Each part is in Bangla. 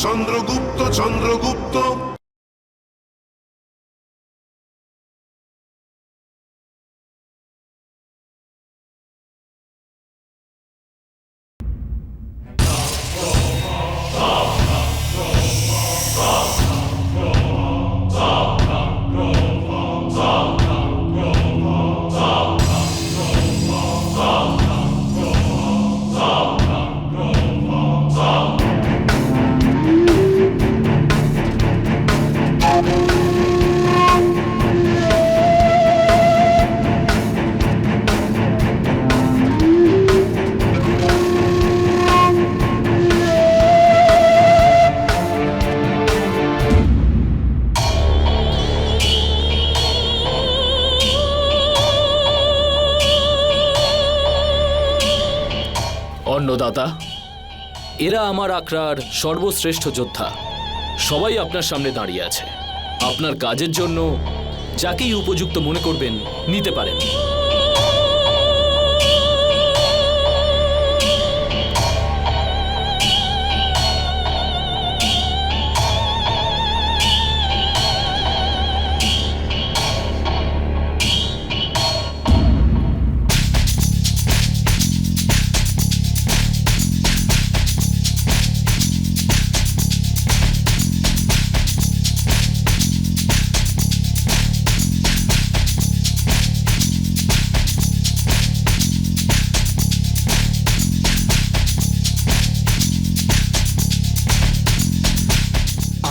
চন্দ্রগুপ্ত চন্দ্রগুপ্ত। অন্নদাতা, এরা আমার আখড়ার সর্বশ্রেষ্ঠ যোদ্ধা। সবাই আপনার সামনে দাঁড়িয়ে আছে। আপনার কাজের জন্য যাকেই উপযুক্ত মনে করবেন নিতে পারেন।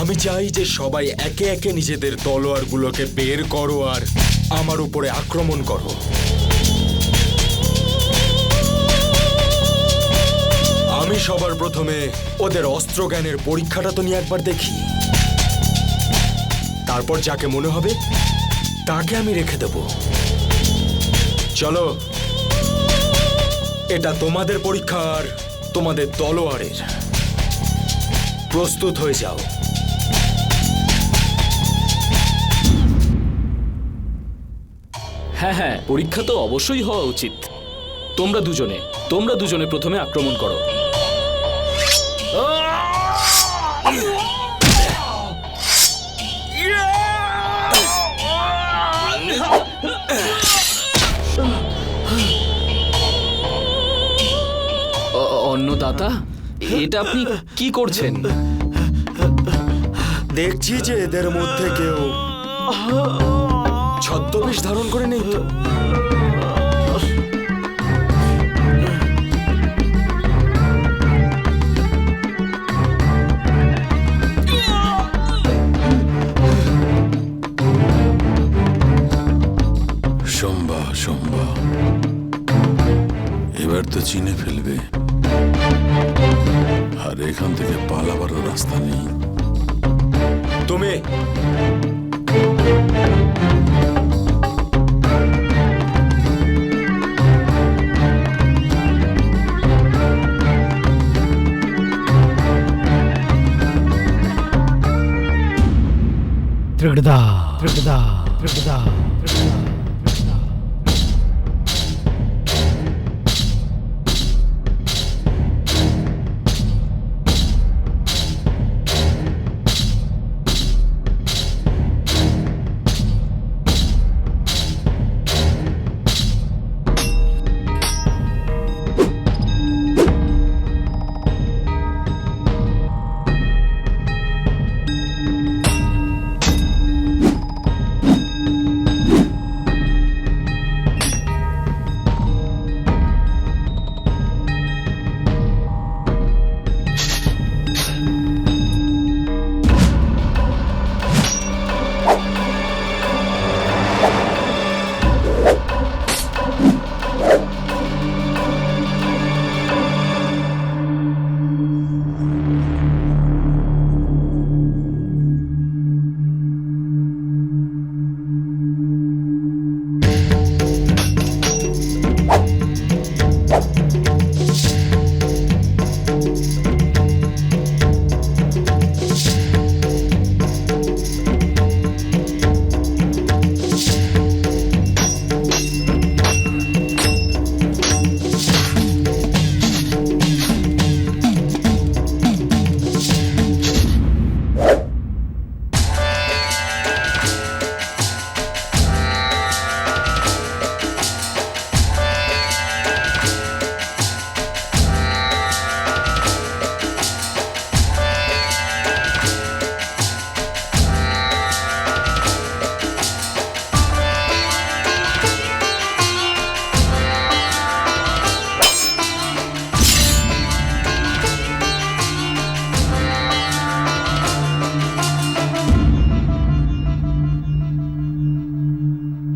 আমি চাই যে সবাই একে একে নিজেদের তলোয়ারগুলোকে বের করো আর আমার উপরে আক্রমণ করো। আমি সবার প্রথমে ওদের অস্ত্র জ্ঞানের পরীক্ষাটা তো নিয়ে একবার দেখি, তারপর যাকে মনে হবে তাকে আমি রেখে দেব। চলো, এটা তোমাদের পরীক্ষা আর তোমাদের তলোয়ারের। প্রস্তুত হয়ে যাও। হ্যাঁ হ্যাঁ, পরীক্ষা তো অবশ্যই হওয়া উচিত। তোমরা দুজনে প্রথমে আক্রমণ করো। অন্নদাতা, এটা আপনি কি করছেন? দেখছি যে এদের মধ্যে কেউ ছদ্মবেশ ধারণ করে নেই তো। শম্বা শম্বা, এবার তো চিনে ফেলবে, আর এখান থেকে পালাবারও রাস্তা নেই। তুমি ত্রিগদা ত্রিগদা ত্রিগদা।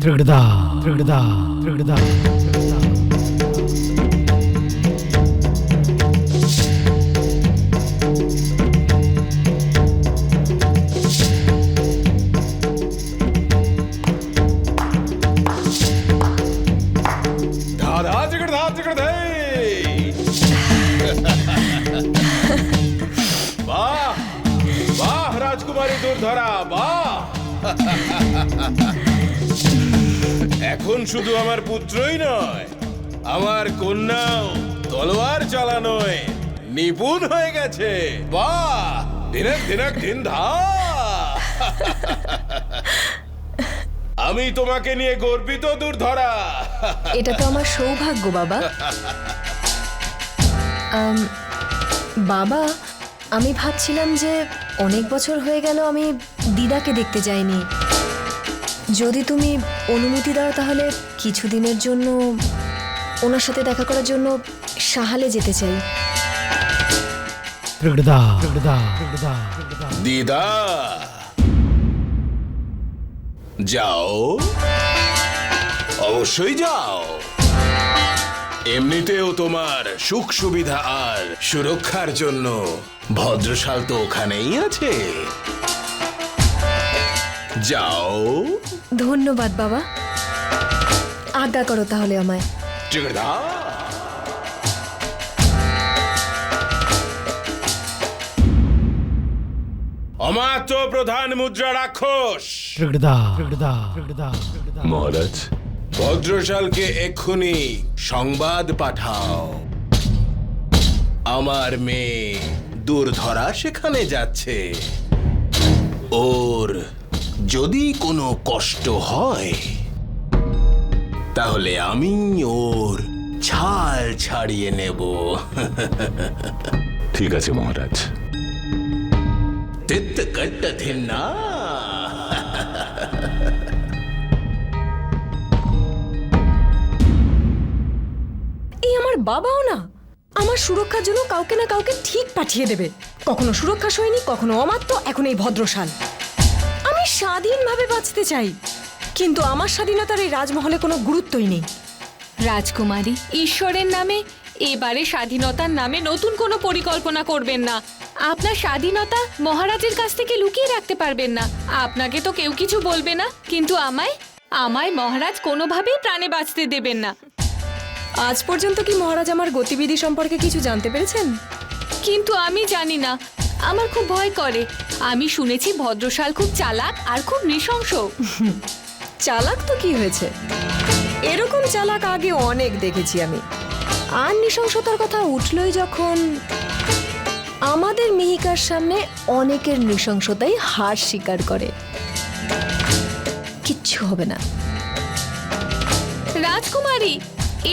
Trigda, trigda, trigda, trigda. বাহ বাহ রাজকুমারী দুর্ধরা বাহ! এখন শুধু আমার পুত্রই নয়, আমার কন্যাও তলোয়ার চালানোয় নিপুণ হয়ে গেছে। বাহ! দিনক দিনক দিন ধা। আমি তোমাকে নিয়ে গর্বিত দুর্ধরা। এটা তো আমার সৌভাগ্য বাবা। বাবা, আমি ভাবছিলাম যে অনেক বছর হয়ে গেল আমি দিদাকে দেখতে যাইনি। যদি তুমি অনুমতি দাও তাহলে কিছুদিনের জন্য ওনার সাথে দেখা করার জন্য সাহালে যেতে চাই। Trigda, trigda, trigda, trigda. দিদা, যাও, অবশ্যই যাও। এমনিতেও তোমার সুখ সুবিধা আর সুরক্ষার জন্য ভদ্রশাল তো ওখানেই আছে। যাও। ধন্যবাদ বাবা, আজ্ঞা করো তাহলে আমায়। টিকড়দা। অমাত্য প্রধান মুদ্রা রাক্ষস Trigda, trigda, trigda, trigda. মহারাজ, ভদ্রশালকে এক্ষুনি সংবাদ পাঠাও, আমার মেয়ে দুর্ধরা সেখানে যাচ্ছে। ওর যদি কোনো কষ্ট হয় তাহলে আমি ওর ছাল ছাড়িয়ে নেব। ঠিক আছে মহারাজ। তিত্ত কট্ট থিন্না। এই আমার বাবাও না আমার সুরক্ষার জন্য কাউকে না কাউকে ঠিক পাঠিয়ে দেবে। কখনো সুরক্ষা সৈনিক, কখনো অমাত্য, এখন এই ভদ্রশাল। আমি স্বাধীনভাবে বাঁচতে চাই, কিন্তু আমার স্বাধীনতার এই রাজমহলে কোনো গুরুত্বই নেই। রাজকুমারী, ঈশ্বরের নামে এবারে স্বাধীনতার নামে নতুন কোনো পরিকল্পনা করবেন না। আপনার স্বাধীনতা মহারাজের কাছ থেকে লুকিয়ে রাখতে পারবেন না। আপনাকে তো কেউ কিছু বলবে না, কিন্তু আমায় মহারাজ কোনোভাবেই প্রাণে বাঁচতে দেবেন না। আজ পর্যন্ত কি মহারাজ আমার গতিবিধি সম্পর্কে কিছু জানতে পেরেছেন? কিন্তু আমি জানি না, আমার খুব ভয় করে। আমি শুনেছি ভদ্রশাল খুব চালাক আর খুব নৃশংস। চালাক তো কি হয়েছে, এরকম চালাক আগে অনেক দেখেছি আমি। আর নৃশংসতার কথা উঠলই যখন, আমাদের মিহিকার সামনে অনেকের নৃশংসতাই হার স্বীকার করে। কিচ্ছু হবে না। রাজকুমারী,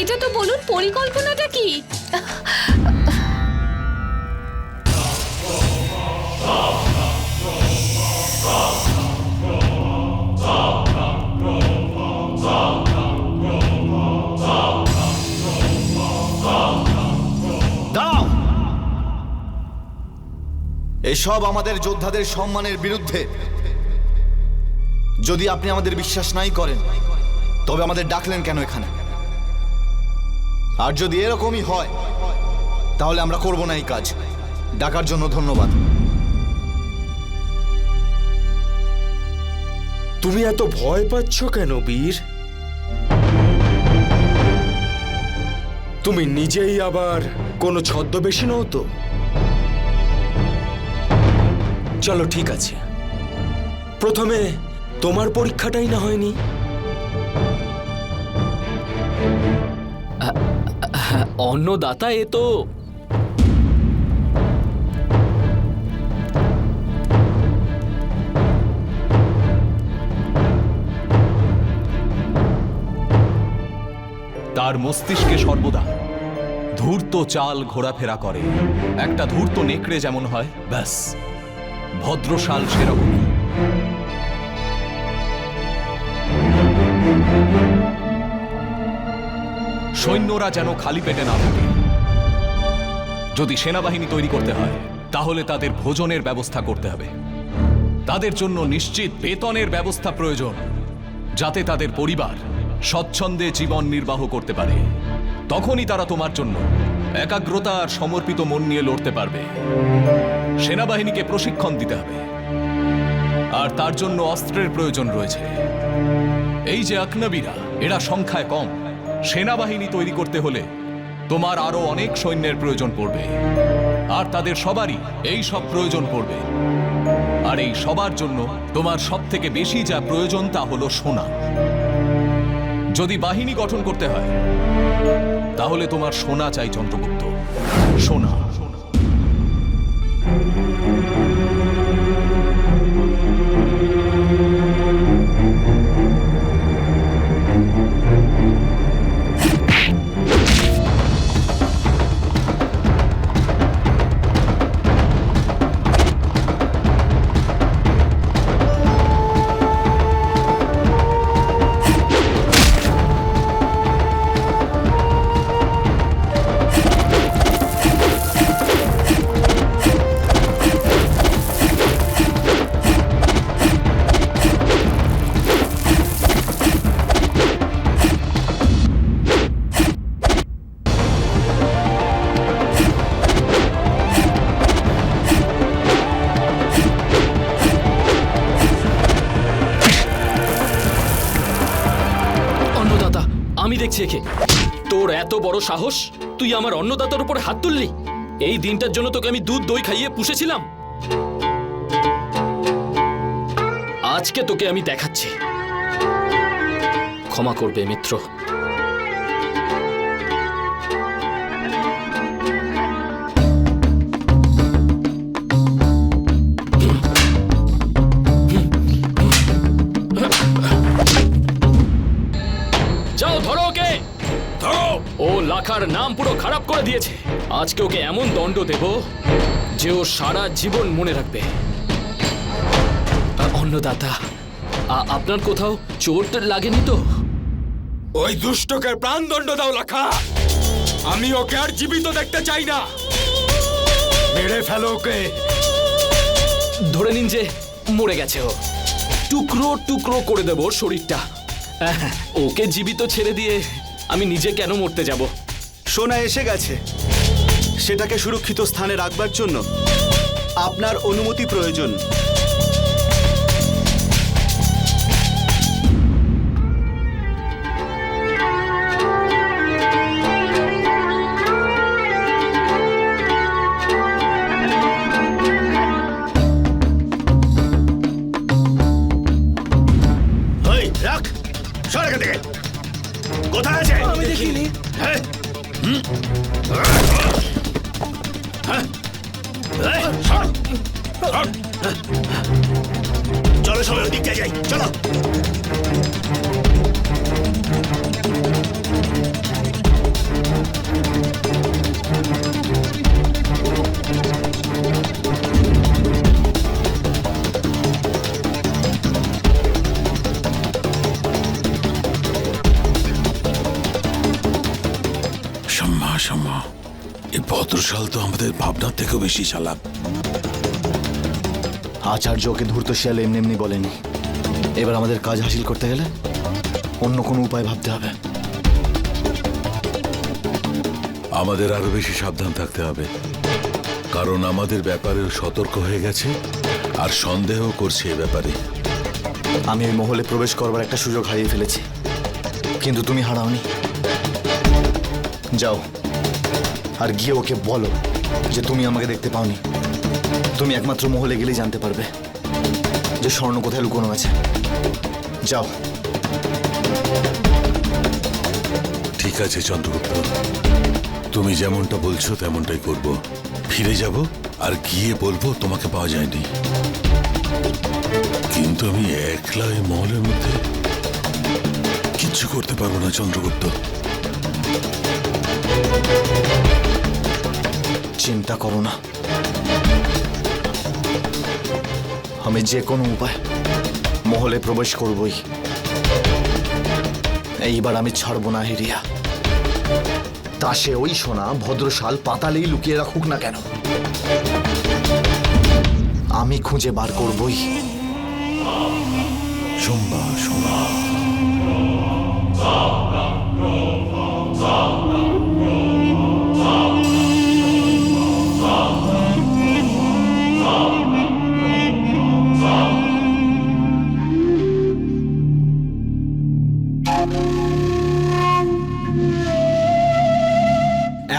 এটা তো বলুন পরিকল্পনাটা কি? দাও! এসব আমাদের যোদ্ধাদের সম্মানের বিরুদ্ধে। যদি আপনি আমাদের বিশ্বাস নাই করেন তবে আমাদের ডাকলেন কেন এখানে? আর যদি এরকমই হয় তাহলে আমরা করব না এই কাজ। ডাকার জন্য ধন্যবাদ। তুমি এত ভয় পাচ্ছ কেন বীর? তুমি নিজেই আবার কোনো ছদ্মবেশী নও তো? চলো ঠিক আছে, প্রথমে তোমার পরীক্ষাটাই না হয়নি। অন্নদাতা, এ তো তার মস্তিষ্কে সর্বদা ধূর্ত চাল ঘোরাফেরা করে। একটা ধূর্ত নেকড়ে যেমন হয়, ব্যাস ভদ্রশাল সেরকমই। সৈন্যরা যেন খালি পেটে না থাকে। যদি সেনাবাহিনী তৈরি করতে হয় তাহলে তাদের ভোজনের ব্যবস্থা করতে হবে। তাদের জন্য নিশ্চিত বেতনের ব্যবস্থা প্রয়োজন। যাতে তাদের পরিবার স্বচ্ছন্দে জীবন নির্বাহ করতে পারে। তখনই তারা তোমার জন্য একাগ্রতা আর সমর্পিত মন নিয়ে লড়তে পারবে। সেনাবাহিনীকে প্রশিক্ষণ দিতে হবে, আর তার জন্য অস্ত্রের প্রয়োজন রয়েছে। এই যে আকনবীরা, এরা সংখ্যায় কম। সেনাবাহিনী তৈরি করতে হলে তোমার আরো অনেক সৈন্যের প্রয়োজন পড়বে, আর তাদের সবারই এই সব প্রয়োজন পড়বে। আর এই সবার জন্য তোমার সব থেকে বেশি যা প্রয়োজন তা হলো সোনা। যদি বাহিনী গঠন করতে হয় তাহলে তোমার সোনা চাই চন্দ্রগুপ্ত, সোনা। আমি দেখছি একে। তোর এত বড় সাহস, তুই আমার অন্নদাতার উপর হাত তুললি? এই দিনটার জন্য তোকে আমি দুধ দই খাইয়ে পুষেছিলাম। আজকে তোকে আমি দেখাচ্ছি। ক্ষমা করবে মিত্র। যাও ধরো ওকে, ধরো। ও লাখার নাম পুরো খারাপ করে দিয়েছে। আজকে ওকে এমন দণ্ড দেব যে ও সারা জীবন মনে রাখবে। অন্নদাতা, আপনার কোথাও চোট লাগেনি তো? ওই দুষ্টকে প্রাণদণ্ড দাও লাখা। আমি ওকে আর জীবিত দেখতে চাই না। মেরে ফেলো ওকে। ধরে নিন যে মরে গেছে ও। টুকরো টুকরো করে দেব শরীরটা। ওকে জীবিত ছেড়ে দিয়ে আমি নিজে কেন মরতে যাব? সোনা এসে গেছে। সেটাকে সুরক্ষিত স্থানে রাখবার জন্য আপনার অনুমতি প্রয়োজন। রাখ, সর এখান থেকে। কোথায় আছে? আমি দেখিনি। চলো সবাই ওদিকটা যাই, চলো। সম্মা, এই ভদ্রশাল তো আমাদের ভাবনার থেকেও বেশি চালাক। আচার্য ওকে ধূর্ত শিয়াল এমনি এমনি বলেনি। এবার আমাদের কাজ হাসিল করতে গেলে অন্য কোনো উপায় ভাবতে হবে। আমাদের আরো বেশি সাবধান থাকতে হবে, কারণ আমাদের ব্যাপারেও সতর্ক হয়ে গেছে আর সন্দেহ করছে এ ব্যাপারে। আমি ওই মহলে প্রবেশ করবার একটা সুযোগ হারিয়ে ফেলেছি, কিন্তু তুমি হারাওনি। যাও আর গিয়ে ওকে বলো যে তুমি আমাকে দেখতে পাওনি। তুমি একমাত্র মহলে গেলেই জানতে পারবে যে স্বর্ণ কোথায় লুকোনো আছে। যাও। ঠিক আছে চন্দ্রগুপ্ত, তুমি যেমনটা বলছো তেমনটাই করব। ফিরে যাব আর গিয়ে বলবো তোমাকে পাওয়া যায়নি, কিন্তু আমি একলা এই মহলের মধ্যে কিচ্ছু করতে পারবো না চন্দ্রগুপ্ত। চিন্তা করো না, আমি যে কোনো উপায় মহলে প্রবেশ করবই। এইবার আমি ছাড়বো না হিরিয়া। তা সে ওই সোনা ভদ্রশাল পাতালেই লুকিয়ে রাখুক না কেন, আমি খুঁজে বার করবই। সোমবার সোমবার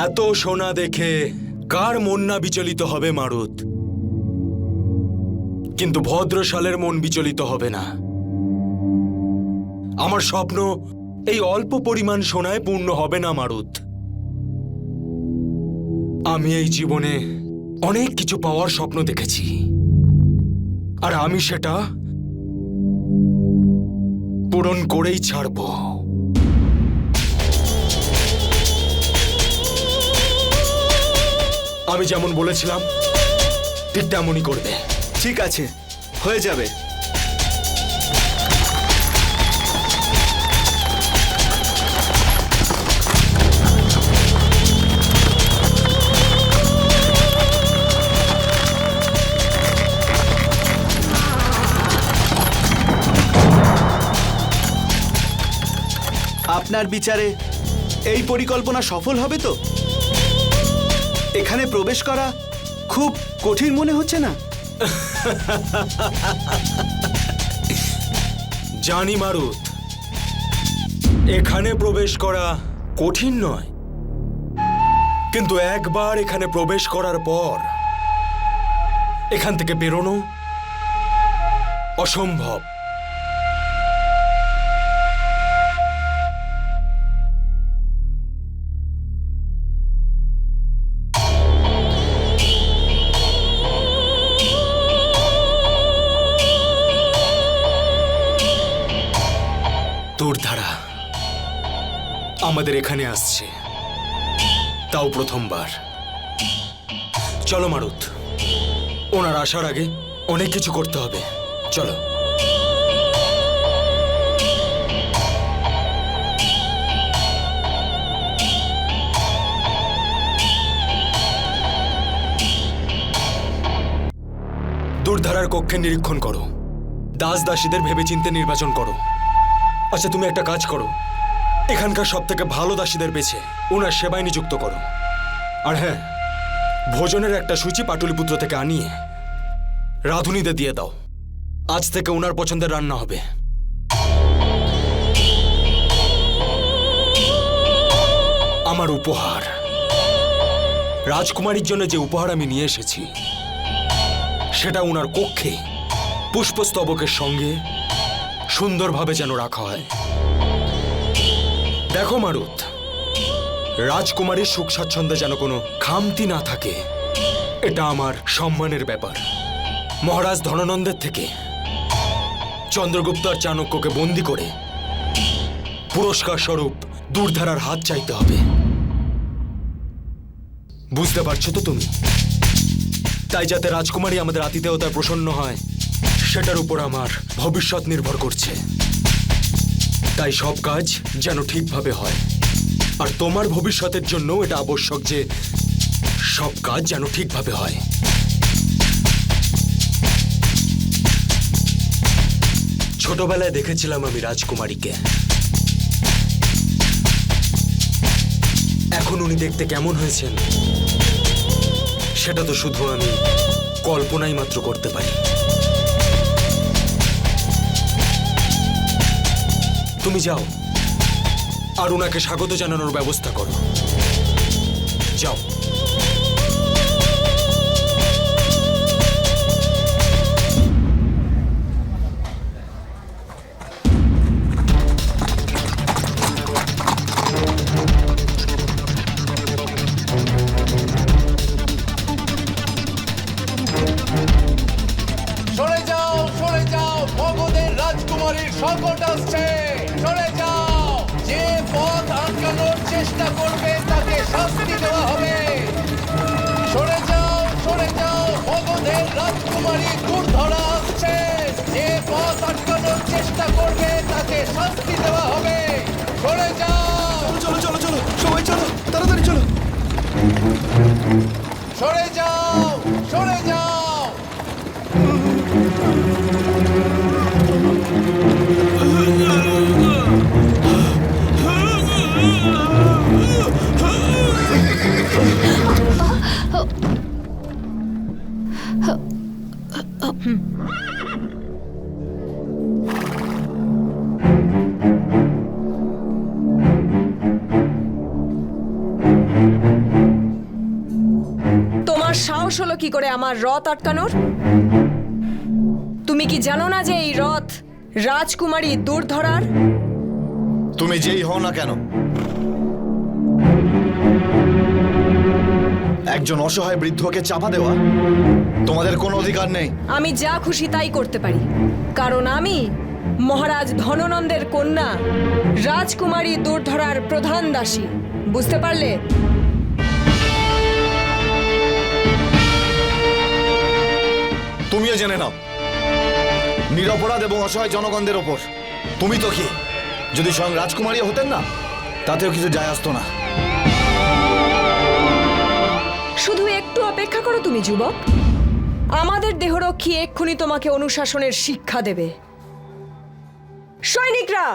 এত সোনা দেখে কার মন না বিচলিত হবে মারুত, কিন্তু ভদ্রশালের মন বিচলিত হবে না। আমার স্বপ্ন এই অল্প পরিমাণ সোনায় পূর্ণ হবে না মারুত। আমি এই জীবনে অনেক কিছু পাওয়ার স্বপ্ন দেখেছি, আর আমি সেটা পূরণ করেই ছাড়ব। আমি যেমন বলেছিলাম ঠিক তেমনই করবে। ঠিক আছে, হয়ে যাবে। আপনার বিচারে এই পরিকল্পনা সফল হবে তো? এখানে প্রবেশ করা খুব কঠিন মনে হচ্ছে না? জানি মারুত, এখানে প্রবেশ করা কঠিন নয়, কিন্তু একবার এখানে প্রবেশ করার পর এখান থেকে বেরোনো অসম্ভব। দুর্ধারা আমাদের এখানে আসছে, তাও প্রথমবার। চলো মারুত, ওনার আসার আগে অনেক কিছু করতে হবে। চলো। দুর্ধারার কক্ষে নিরীক্ষণ করো, দাস দাসীদের ভেবেচিন্তে নির্বাচন করো। আচ্ছা, তুমি একটা কাজ করো, এখানকার সব থেকে ভালো দাসীদের বেছে ওনার সেবায় নিযুক্ত করো। আর হ্যাঁ, ভোজনের একটা সূচি পাটুলিপুত্র থেকে আনিয়ে রাধুনীদের দিয়ে দাও। আজ থেকে ওনার পছন্দের রান্না হবে। আমার উপহার, রাজকুমারীর জন্য যে উপহার আমি নিয়ে এসেছি, সেটা ওনার কক্ষে পুষ্পস্তবকের সঙ্গে সুন্দরভাবে যেন রাখা হয়। দেখো মারুত, রাজকুমারীর সুখ স্বাচ্ছন্দ্যে যেন কোনো খামতি না থাকে, এটা আমার সম্মানের ব্যাপার। মহারাজ ধননন্দের থেকে চন্দ্রগুপ্ত আর চাণক্যকে বন্দি করে পুরস্কার স্বরূপ দুর্ধারার হাত চাইতে হবে। বুঝতে পারছো তো তুমি? তাই যাতে রাজকুমারী আমাদের আতিথেয়তায় প্রসন্ন হয়, সেটার উপর আমার ভবিষ্যৎ নির্ভর করছে। তাই সব কাজ যেন ঠিকভাবে হয়, আর তোমার ভবিষ্যতের জন্য এটা আবশ্যক যে সব কাজ যেন ঠিকভাবে হয়। ছোটবেলায় দেখেছিলাম আমি রাজকুমারীকে, এখন উনি দেখতে কেমন হয়েছেন সেটা তো শুধু আমি কল্পনাই মাত্র করতে পারি। তুমি যাও আর ওনাকে স্বাগত জানানোর ব্যবস্থা করো। যাও। সরে যাও, সরে যাও, মগধের রাজকুমারীর সংকট আসছে। সরে যাও, যে পথ আটকানোর চেষ্টা করবে তাকে শাস্তি দেওয়া হবে। সরে যাও, সরে যাও, মগধের রাজকুমারী দুর্ধরা আসছে। যে পথ আটকানোর চেষ্টা করবে তাকে শাস্তি দেওয়া হবে। সরে যাও, চলো চলো চলো, সবাই চলো, তাড়াতাড়ি চলো। সরে যাও, সরে যাও। তোমার সাহস হলো কি করে আমার রথ আটকানোর? তুমি কি জানো না যে এই রথ রাজকুমারী দুর্ধরার? তুমি যেই হও না কেন, একজন অসহায় বৃদ্ধকে চাপা দেওয়া তোমাদের কোনো অধিকার নেই। আমি যা খুশি তাই করতে পারি, কারণ আমি মহারাজ ধননন্দের কন্যা রাজকুমারী দুর্ধরার প্রধান দাসী। বুঝতে পারলে? তুমিও জেনে নাও, নিরপরাধ এবং অসহায় জনগণদের ওপর তুমি তো কি, যদি স্বয়ং রাজকুমারী হতেন না তাতেও কিছু যায় আসতো না। শুধু একটু অপেক্ষা করো তুমি যুবক, আমাদের দেহরক্ষী এক্ষুনি তোমাকে অনুশাসনের শিক্ষা দেবে। সৈনিকরা,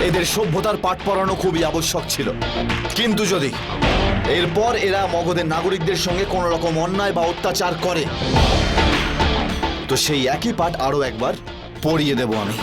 এদের সভ্যতার পাঠ পড়ানো খুবই আবশ্যক ছিল, কিন্তু যদি এরপর এরা মগধের নাগরিকদের সঙ্গে কোনো রকম অন্যায় বা অত্যাচার করে তো সেই একই পাঠ আরো একবার পড়িয়ে দেব আমি।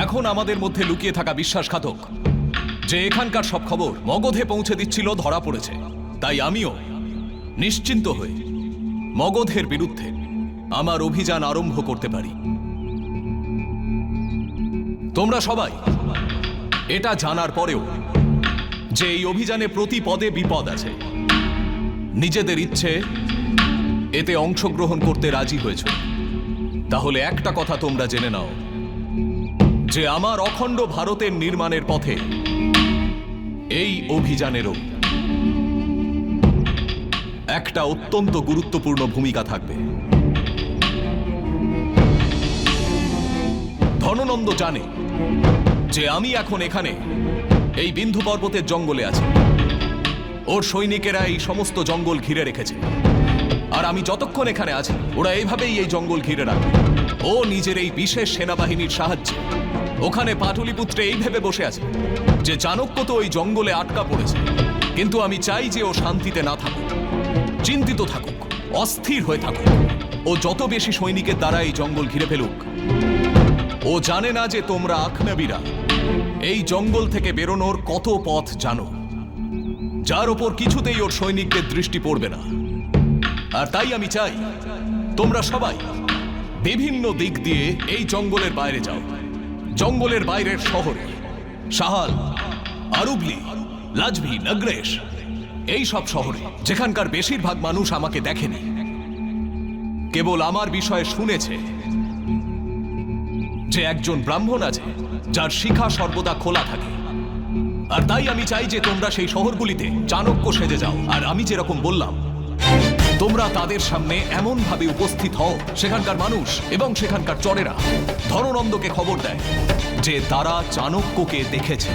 এখন আমাদের মধ্যে লুকিয়ে থাকা বিশ্বাসঘাতক যে এখানকার সব খবর মগধে পৌঁছে দিচ্ছিল ধরা পড়েছে। তাই আমিও নিশ্চিন্ত হয়ে মগধের বিরুদ্ধে আমার অভিযান আরম্ভ করতে পারি। তোমরা সবাই এটা জানার পরেও যে এই অভিযানে প্রতি পদে বিপদ আছে, নিজেদের ইচ্ছে এতে অংশগ্রহণ করতে রাজি হয়েছে। তাহলে একটা কথা তোমরা জেনে নাও, যে আমার অখণ্ড ভারতের নির্মাণের পথে এই অভিযানেরও একটা অত্যন্ত গুরুত্বপূর্ণ ভূমিকা থাকবে। ধননন্দ জানে যে আমি এখন এখানে এই বিন্ধু পর্বতের জঙ্গলে আছি। ওর সৈনিকেরা এই সমস্ত জঙ্গল ঘিরে রেখেছে, আর আমি যতক্ষণ এখানে আছি ওরা এইভাবেই এই জঙ্গল ঘিরে রাখবে। ও নিজের এই বিশেষ সেনাবাহিনীর সাহায্যে ওখানে পাটলিপুত্রে এই ভেবে বসে আছে যে চাণক্য তো ওই জঙ্গলে আটকা পড়েছে, কিন্তু আমি চাই যে ও শান্তিতে না থাকুক, চিন্তিত থাকুক, অস্থির হয়ে থাকুক। ও যত বেশি সৈনিকের দ্বারা এই জঙ্গল ঘিরে ফেলুক। ও জানে না যে তোমরা আখনাবিরা এই জঙ্গল থেকে বেরোনোর কত পথ জানো, যার ওপর কিছুতেই ওর সৈনিকদের দৃষ্টি পড়বে না। আর তাই আমি চাই তোমরা সবাই বিভিন্ন দিক দিয়ে এই জঙ্গলের বাইরে যাও। জঙ্গলের বাইরের শহরে সাহাল, আরুবলি, লাজভি, নগ্রেশ, এই সব শহরে যেখানকার বেশিরভাগ মানুষ আমাকে দেখেনি, কেবল আমার বিষয়ে শুনেছে যে একজন ব্রাহ্মণ আছে যার শিখা সর্বদা খোলা থাকে। আর তাই আমি চাই যে তোমরা সেই শহরগুলিতে চাণক্য সেজে যাও। আর আমি যেরকম বললাম তোমরা তাদের সামনে এমন ভাবে উপস্থিত হও সেখানকার মানুষ এবং সেখানকার চরেরা ধননন্দকে খবর দেয় যে তারা চাণক্যকে দেখেছে।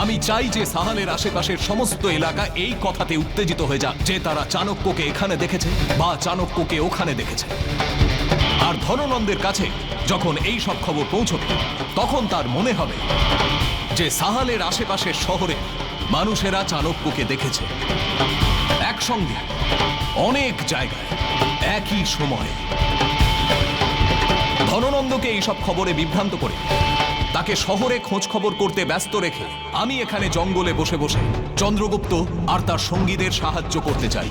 আমি চাই যে সাহালের আশেপাশের সমস্ত এলাকা এই কথাতে উত্তেজিত হয়ে যাক যে তারা চাণক্যকে এখানে দেখেছে বা চাণক্যকে ওখানে দেখেছে। আর ধননন্দের কাছে যখন এই সব খবর পৌঁছবে তখন তার মনে হবে যে সাহালের আশেপাশের শহরে মানুষেরা চাণক্যকে দেখেছে একসঙ্গে অনেক জায়গায় একই সময়ে। ধননন্দকে এইসব খবরে বিভ্রান্ত করে তাকে শহরে খোঁজ খবর করতে ব্যস্ত রেখে আমি এখানে জঙ্গলে বসে বসে চন্দ্রগুপ্ত আর তার সঙ্গীদের সাহায্য করতে চাই।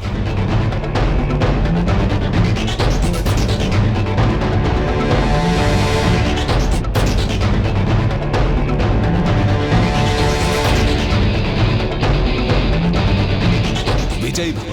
বিজয়ী ভব।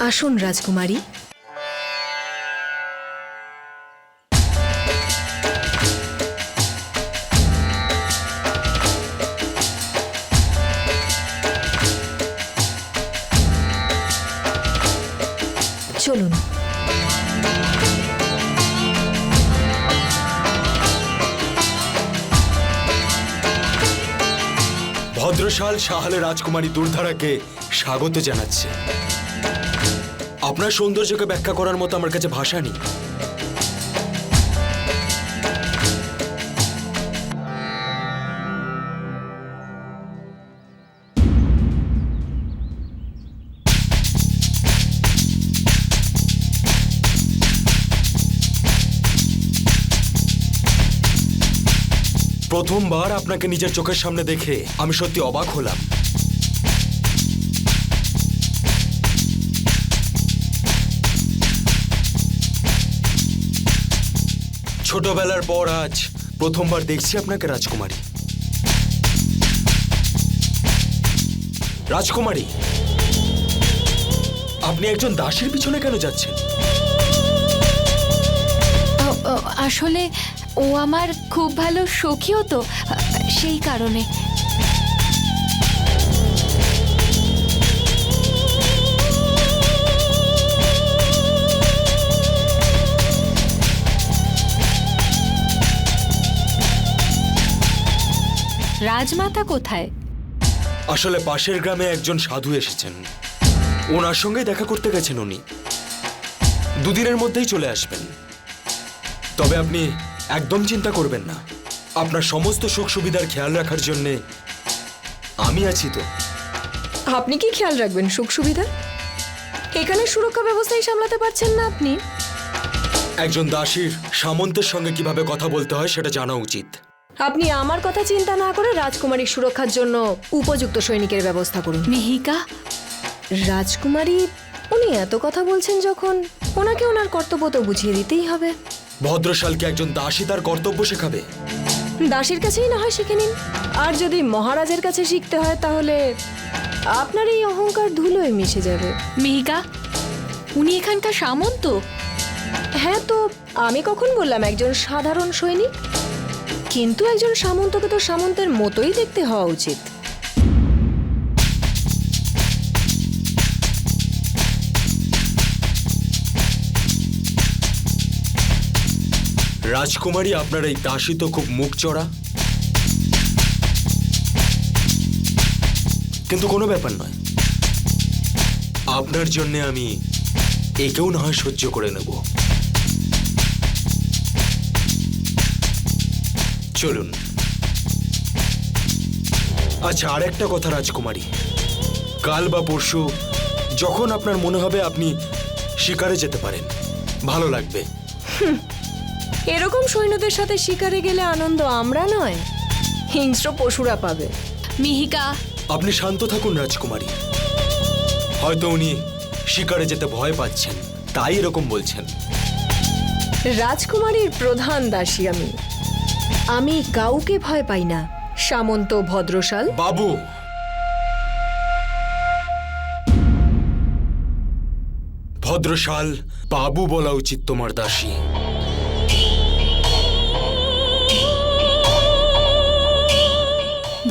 আসুন রাজকুমারী। চলুন। ভদ্রশাল সাহালে রাজকুমারী দুর্ধারাকে স্বাগত জানাচ্ছে। আপনার সৌন্দর্যকে ব্যাখ্যা করার মতো আমার কাছে ভাষা নেই। প্রথমবার আপনাকে নিজের চোখের সামনে দেখে আমি সত্যি অবাক হলাম। ছোটবেলার পর আজ প্রথমবার দেখছি আপনাকে রাজকুমারী। রাজকুমারী, আপনি একজন দাসীর পিছনে কেন যাচ্ছেন? আসলে ও আমার খুব ভালো সখীও তো, সেই কারণে। রাজমাতা কোথায়? আসলে পাশের গ্রামে একজন সাধু এসেছেন, ওনার সঙ্গে দেখা করতে গেছেন উনি। দুদিনের মধ্যেই চলে আসবেন। তবে আপনি একদম চিন্তা করবেন না, আপনার সমস্ত সুখ সুবিধার খেয়াল রাখার জন্যে আমি আছি তো। আপনি কি খেয়াল রাখবেন সুখ সুবিধা? এখানে সুরক্ষা ব্যবস্থাই সামলাতে পারছেন না আপনি? একজন দাসীর সামন্তের সঙ্গে কিভাবে কথা বলতে হয় সেটা জানা উচিত। আপনি আমার কথা চিন্তা না করে রাজকুমারীর সুরক্ষার জন্য উপযুক্ত সৈনিকের ব্যবস্থা করুন। মিহিকা, রাজকুমারী, উনি এত কথা বলছেন যখন, ওনাকে ওনার কর্তব্য তো বুঝিয়ে দিতেই হবে। ভদ্রশালকে একজন দাসী তার কর্তব্য শেখাবে? দাসীর কাছেই না হয় শিখে নিন। আর যদি মহারাজের কাছে শিখতে হয় তাহলে আপনার এই অহংকার ধুলোয় মিশে যাবে। মিহিকা, উনি এখানকার সামন্ত। হ্যাঁ, তো আমি কখন বললাম একজন সাধারণ সৈনিক? কিন্তু একজন সামন্তকে তো সামন্তের মতোই দেখতে হওয়া উচিত। রাজকুমারী, আপনার এই দাসী তো খুব মুখ চড়া, কিন্তু কোনো ব্যাপার নয়। আপনার জন্য আমি একেও না হয় সহ্য করে নেব। চলুন। আচ্ছা, আর একটা কথা রাজকুমারী, কাল বা পরশু যখন আপনার মনে হবে আপনি শিকারে যেতে পারেন, ভালো লাগবে। এরকম সৈন্যদের সাথে শিকারে গেলে আনন্দ আমরা নয়, হিংস্র পশুরা পাবে। মিহিকা, আপনি শান্ত থাকুন রাজকুমারী। হয়তো উনি শিকারে যেতে ভয় পাচ্ছেন, তাই এরকম বলছেন। রাজকুমারীর প্রধান দাসী আমি। আমি কাউকে ভয় পাই না। সামন্ত ভদ্রশাল বাবু, ভদ্রশাল বাবু বলা উচিত তোমার দাসী।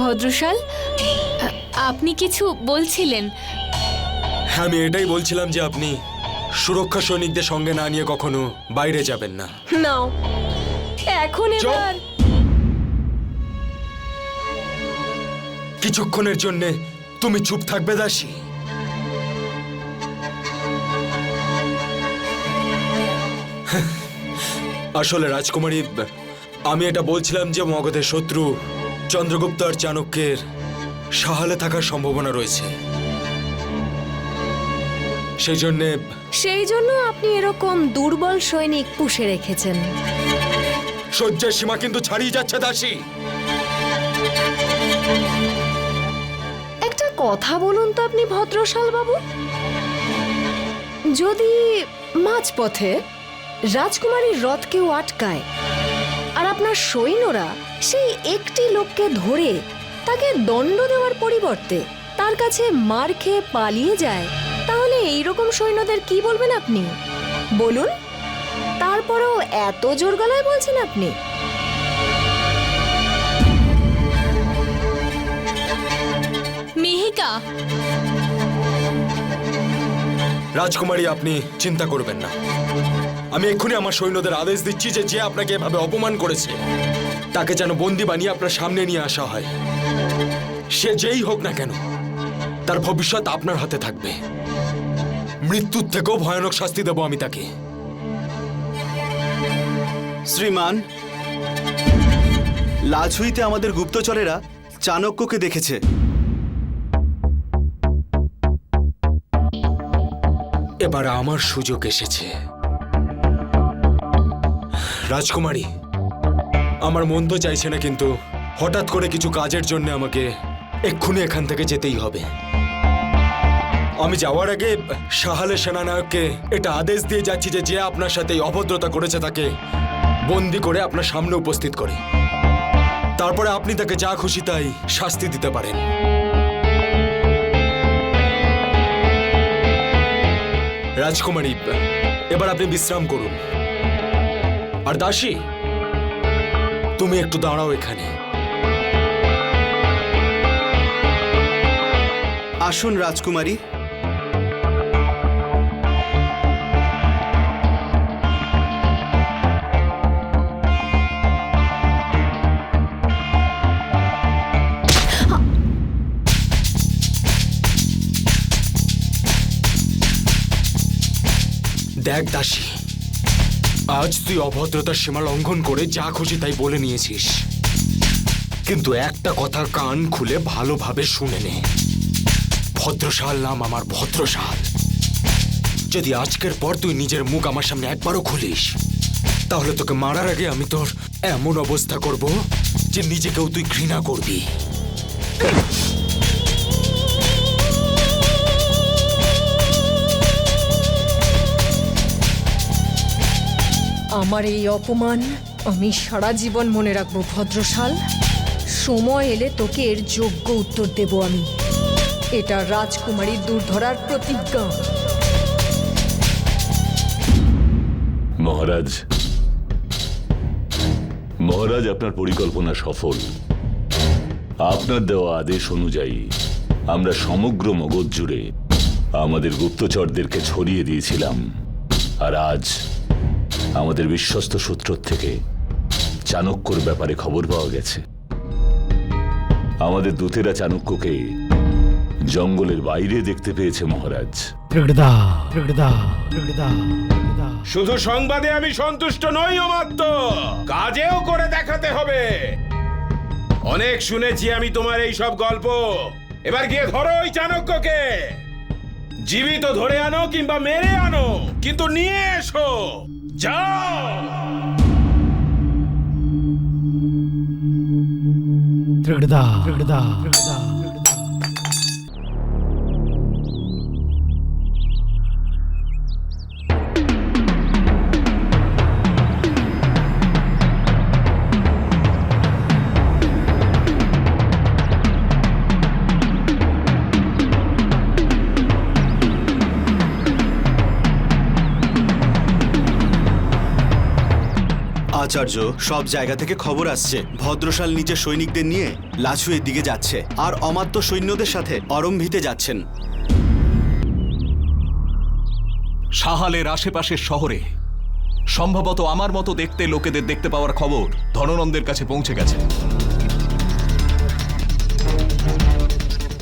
ভদ্রশাল, আপনি কিছু বলছিলেন? হ্যাঁ, আমি এটাই বলছিলাম যে আপনি সুরক্ষা সৈনিকদের সঙ্গে না নিয়ে কখনো বাইরে যাবেন না। নাও এখন চুপ! এবার কিছুক্ষণের জন্যে তুমি চুপ থাকবে দাসী? আসলে রাজকুমারী, আমি এটা বলছিলাম যে মগধের শত্রু চন্দ্রগুপ্ত আর চাণক্যের সাহালে থাকার সম্ভাবনা রয়েছে। সেই জন্য আপনি এরকম দুর্বল সৈনিক পুষে রেখেছেন। সহ্যের সীমা কিন্তু ছাড়িয়ে যাচ্ছে দাসী। একটা কথা বলুন তো আপনি ভদ্রশাল বাবু, যদি মাঝপথে রাজকুমারীর রথ কেউ আটকায় আর আপনার সৈন্যরা সেই একটি লোককে ধরে তাকে দণ্ড দেওয়ার পরিবর্তে তার কাছে মার খেয়ে পালিয়ে যায়, তাহলে এইরকম সৈন্যদের কি বলবেন আপনি? বলুন। তারপরেও এত জোর গলায় বলছেন আপনি। মিহিকা, রাজকুমারী, আপনি চিন্তা করবেন না। আমি এক্ষুনি আমার সৈন্যদের আদেশ দিচ্ছি যে যে আপনাকে এভাবে অপমান করেছে তাকে যেন বন্দি বানিয়ে আপনার সামনে নিয়ে আসা হয়। সে যেই হোক না কেন, তার ভবিষ্যৎ আপনার হাতে থাকবে। মৃত্যুর থেকেও ভয়ানক শাস্তি দেব আমি তাকে। শ্রীমান, লাছুইতে আমাদের গুপ্তচরেরা চাণক্যকে দেখেছে। এবার আমার সুযোগ এসেছে। রাজকুমারী, আমার মন তো চাইছে না, কিন্তু হঠাৎ করে কিছু কাজের জন্য আমাকে এক্ষুনি এখান থেকে যেতেই হবে। আমি যাওয়ার আগে সাহালে সেনানায়ককে এটা আদেশ দিয়ে যাচ্ছি যে যে আপনার সাথে এই অভদ্রতা করেছে তাকে বন্দি করে আপনার সামনে উপস্থিত করে তারপরে আপনি তাকে যা খুশি তাই শাস্তি দিতে পারেন। রাজকুমারী, এবার আপনি বিশ্রাম করুন। আর দাসী, তুমি একটু দাঁড়াও এখানে। আসুন রাজকুমারী। দেখ দাসী, আজ তুই অভদ্রতার সীমা লঙ্ঘন করে যা খুশি তাই বলে নিয়েছিস, কিন্তু একটা কথা কান খুলে ভালোভাবে শুনে নে। ভদ্রশাল নাম আমার, ভদ্রশাল। যদি আজকের পর তুই নিজের মুখ আমার সামনে একবারও খুলিস, তাহলে তোকে মারার আগে আমি তোর এমন অবস্থা করব যে নিজেকেও তুই ঘৃণা করবি। আমার এই অপমান আমি সারা জীবন মনে রাখবো ভদ্রশাল। সময় এলে তোকে এর যোগ্য উত্তর দেব আমি। এটা রাজকুমারী দুর্ধরার প্রতিজ্ঞা। মহারাজ, মহারাজ, আপনার পরিকল্পনা সফল। আপনার দেওয়া আদেশ অনুযায়ী আমরা সমগ্র মগধ জুড়ে আমাদের গুপ্তচরদেরকে ছড়িয়ে দিয়েছিলাম, আর আজ আমাদের বিশ্বস্ত সূত্র থেকে চাণক্যর ব্যাপারে খবর পাওয়া গেছে। আমাদের দূতেরা চাণক্যকে জঙ্গলের বাইরে দেখতে পেয়েছে মহারাজ। শুধু সংবাদে আমি সন্তুষ্ট নই অমাত্য, কাজেও করে দেখাতে হবে। অনেক শুনেছি আমি তোমার এই সব গল্প। এবার গিয়ে ধরো ওই চাণক্যকে। জীবিত ধরে আনো কিংবা মেরে আনো, কিন্তু নিয়ে এসো। যাও। আচার্য, সব জায়গা থেকে খবর আসছে ভদ্রশাল নিজের সৈনিকদের নিয়ে লাছুয়ের দিকে যাচ্ছে আর অমাত্য সৈন্যদের সাথে অরম্ভিতে যাচ্ছেন। সাহালের আশেপাশের শহরে সম্ভবত আমার মতো দেখতে লোকেদের দেখতে পাওয়ার খবর ধননন্দের কাছে পৌঁছে গেছে।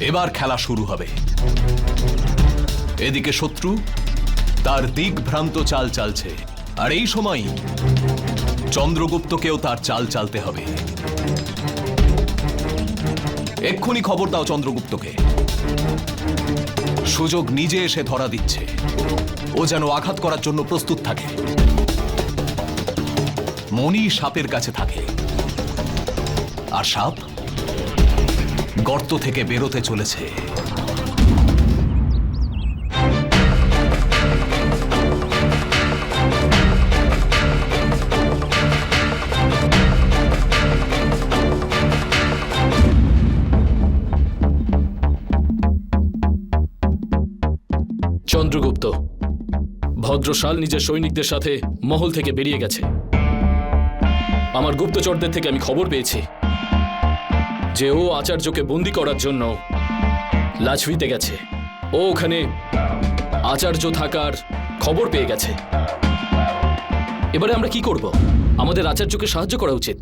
এবার খেলা শুরু হবে। এদিকে শত্রু তার দিকভ্রান্ত চাল চালছে, আর এই সময় চন্দ্রগুপ্তকেও তার চাল চালতে হবে। এক্ষুনি খবর দাও চন্দ্রগুপ্তকে। সুযোগ নিজে এসে ধরা দিচ্ছে, ও যেন আঘাত করার জন্য প্রস্তুত থাকে। মণি সাপের কাছে থাকে, আর সাপ গর্ত থেকে বেরোতে চলেছে। চন্দ্রগুপ্ত, ভদ্রশাল নিজের সৈনিকদের সাথে মহল থেকে বেরিয়ে গেছে। আমার গুপ্তচরদের থেকে আমি খবর পেয়েছি যে ও আচার্যকে বন্দি করার জন্য লাচভিতে গেছে। ও ওখানে আচার্য থাকার খবর পেয়ে গেছে। এবারে আমরা কি করব? আমাদের আচার্যকে সাহায্য করা উচিত।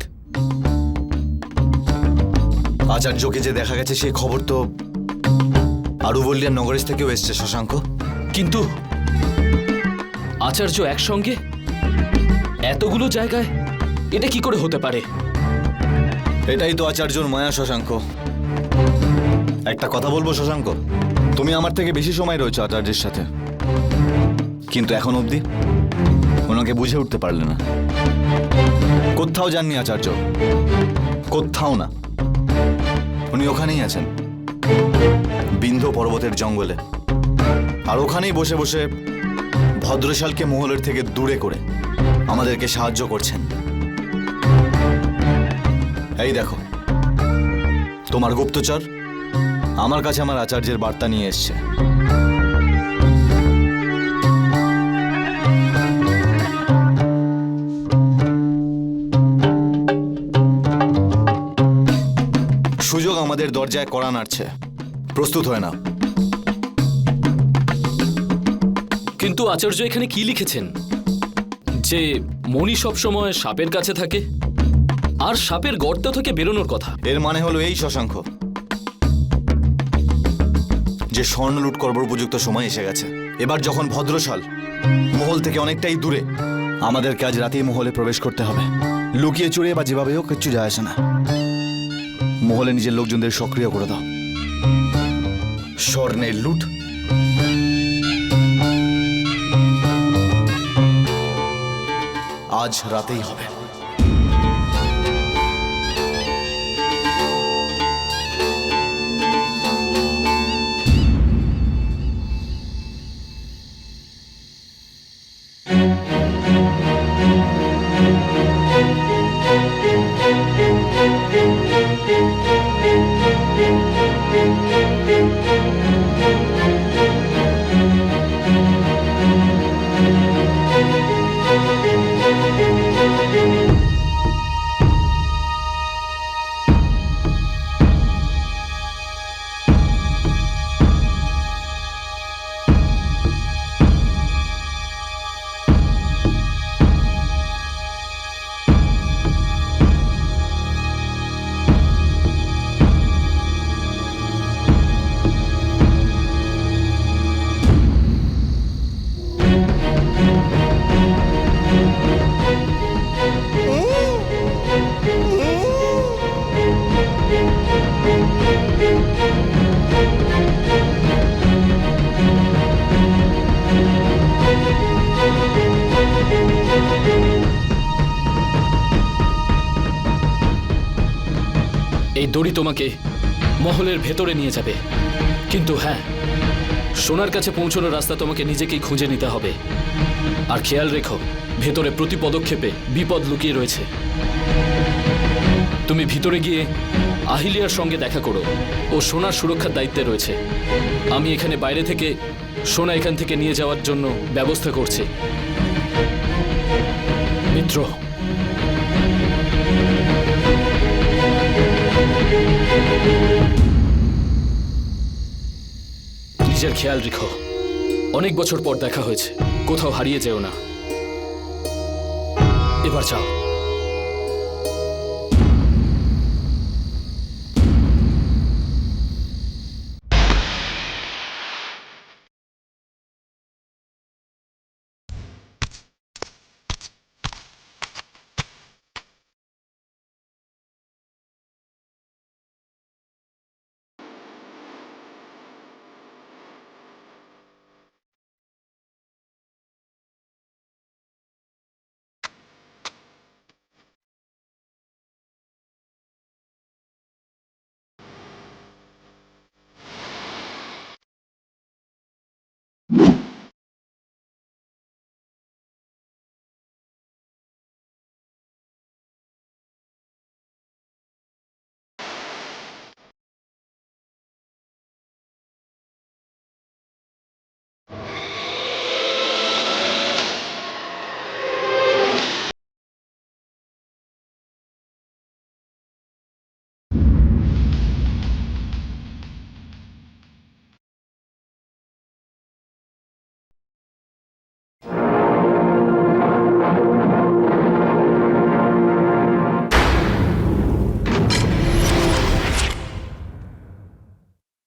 আচার্যকে যে দেখা গেছে সেই খবর তো আরুবল্লিয়া নগরেশ থেকেও এসছে শশাঙ্ক। কিন্তু আচার্য একসঙ্গে এতগুলো জায়গায়, এটা কি করে হতে পারে? এটাই তো আচার্যর মায়া শশাঙ্ক। একটা কথা বলবো শশাঙ্ক, তুমি আমার থেকে বেশি সময় রয়েছো আচার্যের সাথে, কিন্তু এখন অবধি ওনাকে বুঝে উঠতে পারলে না। কোথাও যাননি আচার্য, কোথাও না। উনি ওখানেই আছেন, বিন্ধ্য পর্বতের জঙ্গলে, আর ওখানেই বসে বসে ভদ্রশালকে মহলের থেকে দূরে করে আমাদেরকে সাহায্য করছেন। এই দেখো, তোমার গুপ্তচর আমার কাছে আমার আচার্যের বার্তা নিয়ে এসছে। সুযোগ আমাদের দরজায় কড়া নাড়ছে, প্রস্তুত হয় না। কিন্তু আচার্য এখানে কি লিখেছেন? যে মণি সবসময় সাপের কাছে থাকে আর সাপের গর্ত থেকে বেরোনোর কথা। এর মানে হলো এই শশাঙ্ক, যে স্বর্ণ লুট করবার উপযুক্ত সময় এসে গেছে। এবার যখন ভদ্রশাল মহল থেকে অনেকটাই দূরে, আমাদেরকে আজ রাতেই মহলে প্রবেশ করতে হবে। লুকিয়ে চুরিয়ে বা যেভাবে হোক কিচ্ছু যায় আসে না। মহলে নিজের লোকজনদের সক্রিয় করে দাও। স্বর্ণের লুট আজ রাতেই হবে। এই দড়ি তোমাকে মহলের ভেতরে নিয়ে যাবে, কিন্তু হ্যাঁ, সোনার কাছে পৌঁছানোর রাস্তা তোমাকে নিজেকেই খুঁজে নিতে হবে। আর খেয়াল রেখো, ভেতরে প্রতি পদক্ষেপে বিপদ লুকিয়ে রয়েছে। তুমি ভিতরে গিয়ে আহিলিয়ার সঙ্গে দেখা করো, ও সোনার সুরক্ষার দায়িত্বে রয়েছে। আমি এখানে বাইরে থেকে সোনা এখান থেকে নিয়ে যাওয়ার জন্য ব্যবস্থা করছি। মিত্র, নিজের খেয়াল রেখো। অনেক বছর পর দেখা হয়েছে, কোথাও হারিয়ে যেও না। এবার যাও।